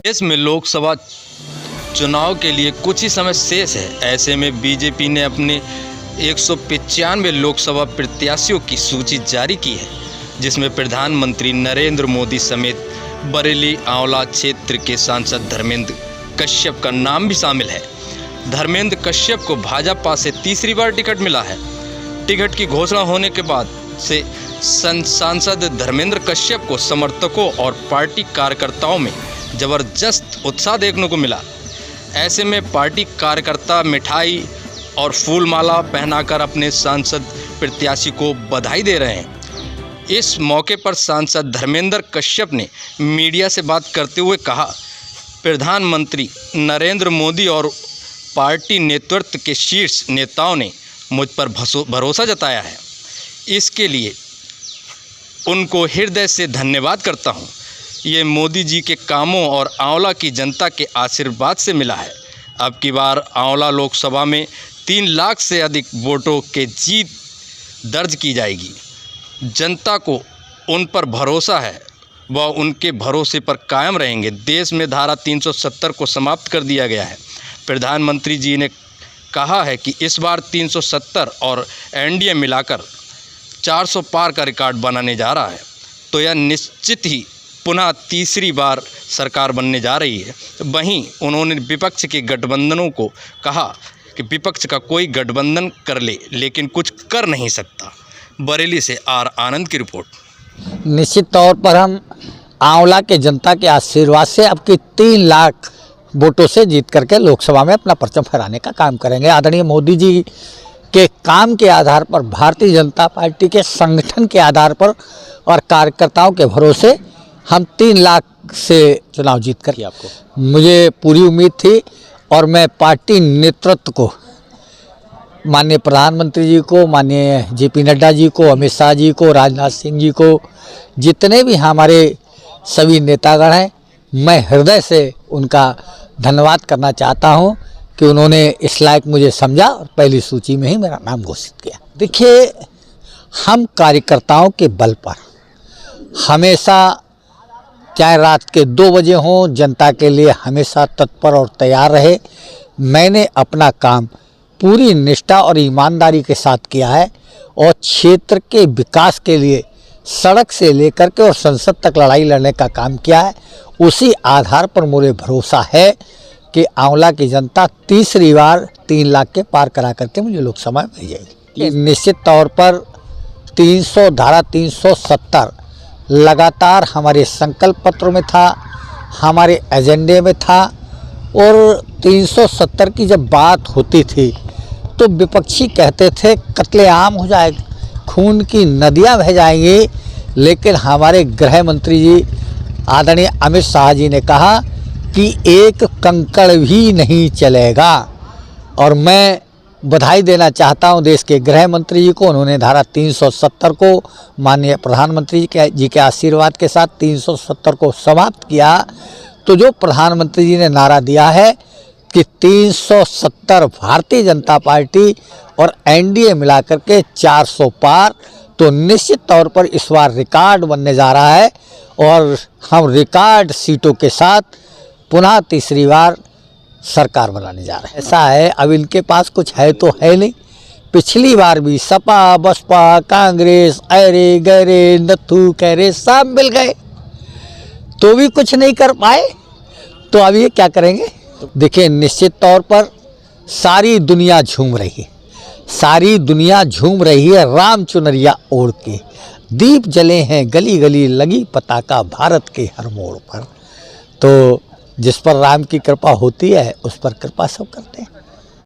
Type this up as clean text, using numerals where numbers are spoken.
देश में लोकसभा चुनाव के लिए कुछ ही समय शेष है। ऐसे में बीजेपी ने अपने 195 लोकसभा प्रत्याशियों की सूची जारी की है, जिसमें प्रधानमंत्री नरेंद्र मोदी समेत बरेली आंवला क्षेत्र के सांसद धर्मेंद्र कश्यप का नाम भी शामिल है। धर्मेंद्र कश्यप को भाजपा से तीसरी बार टिकट मिला है। टिकट की घोषणा होने के बाद से सांसद धर्मेंद्र कश्यप को समर्थकों और पार्टी कार्यकर्ताओं में जबरदस्त उत्साह देखने को मिला। ऐसे में पार्टी कार्यकर्ता मिठाई और फूलमाला पहनाकर अपने सांसद प्रत्याशी को बधाई दे रहे हैं। इस मौके पर सांसद धर्मेंद्र कश्यप ने मीडिया से बात करते हुए कहा, प्रधानमंत्री नरेंद्र मोदी और पार्टी नेतृत्व के शीर्ष नेताओं ने मुझ पर भरोसा जताया है। इसके लिए उनको हृदय से धन्यवाद करता हूं। ये मोदी जी के कामों और आंवला की जनता के आशीर्वाद से मिला है। अब की बार आंवला लोकसभा में 3 लाख से अधिक वोटों के जीत दर्ज की जाएगी। जनता को उन पर भरोसा है, वह उनके भरोसे पर कायम रहेंगे। देश में धारा 370 को समाप्त कर दिया गया है। प्रधानमंत्री जी ने कहा है कि इस बार 370 और एनडीए मिलाकर 400 पार का रिकॉर्ड बनाने जा रहा है, तो यह निश्चित ही पुनः तीसरी बार सरकार बनने जा रही है। वहीं उन्होंने विपक्ष के गठबंधनों को कहा कि विपक्ष का कोई गठबंधन कर ले, लेकिन कुछ कर नहीं सकता। बरेली से आर आनंद की रिपोर्ट। निश्चित तौर पर हम आंवला के जनता के आशीर्वाद से अब की 3 लाख वोटों से जीत करके लोकसभा में अपना परचम फहराने का काम करेंगे। आदरणीय मोदी जी के काम के आधार पर, भारतीय जनता पार्टी के संगठन के आधार पर और कार्यकर्ताओं के भरोसे हम 3 लाख से चुनाव जीत कर आपको मुझे पूरी उम्मीद थी। और मैं पार्टी नेतृत्व को, माननीय प्रधानमंत्री जी को, माननीय जेपी नड्डा जी को, अमित शाह जी को, राजनाथ सिंह जी को, जितने भी हमारे सभी नेतागण हैं, मैं हृदय से उनका धन्यवाद करना चाहता हूं कि उन्होंने इस लायक मुझे समझा और पहली सूची में ही मेरा नाम घोषित किया। देखिए, हम कार्यकर्ताओं के बल पर हमेशा, चाहे रात के 2 बजे हों, जनता के लिए हमेशा तत्पर और तैयार रहे। मैंने अपना काम पूरी निष्ठा और ईमानदारी के साथ किया है और क्षेत्र के विकास के लिए सड़क से लेकर के और संसद तक लड़ाई लड़ने का काम किया है। उसी आधार पर मुझे भरोसा है कि आंवला की जनता तीसरी बार 3 लाख के पार करा करके मुझे लोकसभा में भेजेगी। निश्चित तौर पर धारा 370 लगातार हमारे संकल्प पत्र में था, हमारे एजेंडे में था। और 370 की जब बात होती थी तो विपक्षी कहते थे कत्लेआम हो जाएगा, खून की नदियां बह जाएंगी। लेकिन हमारे गृह मंत्री जी आदरणीय अमित शाह जी ने कहा कि एक कंकड़ भी नहीं चलेगा। और मैं बधाई देना चाहता हूं देश के गृह मंत्री जी को। उन्होंने धारा 370 को माननीय प्रधानमंत्री जी के आशीर्वाद के साथ 370 को समाप्त किया। तो जो प्रधानमंत्री जी ने नारा दिया है कि 370 भारतीय जनता पार्टी और एनडीए मिलाकर के 400 पार, तो निश्चित तौर पर इस बार रिकॉर्ड बनने जा रहा है और हम रिकॉर्ड सीटों के साथ पुनः तीसरी बार सरकार बनाने जा रहे हैं। ऐसा है, अब इनके पास कुछ है तो है नहीं। पिछली बार भी सपा, बसपा, कांग्रेस, अरे गरे नथु कहरे सब मिल गए तो भी कुछ नहीं कर पाए, तो अब ये क्या करेंगे। देखिए, निश्चित तौर पर सारी दुनिया झूम रही है, सारी दुनिया झूम रही है। राम चुनरिया ओढ़ के दीप जले हैं, गली गली लगी पताका भारत के हर मोड़ पर। तो जिस पर राम की कृपा होती है उस पर कृपा सब करते हैं।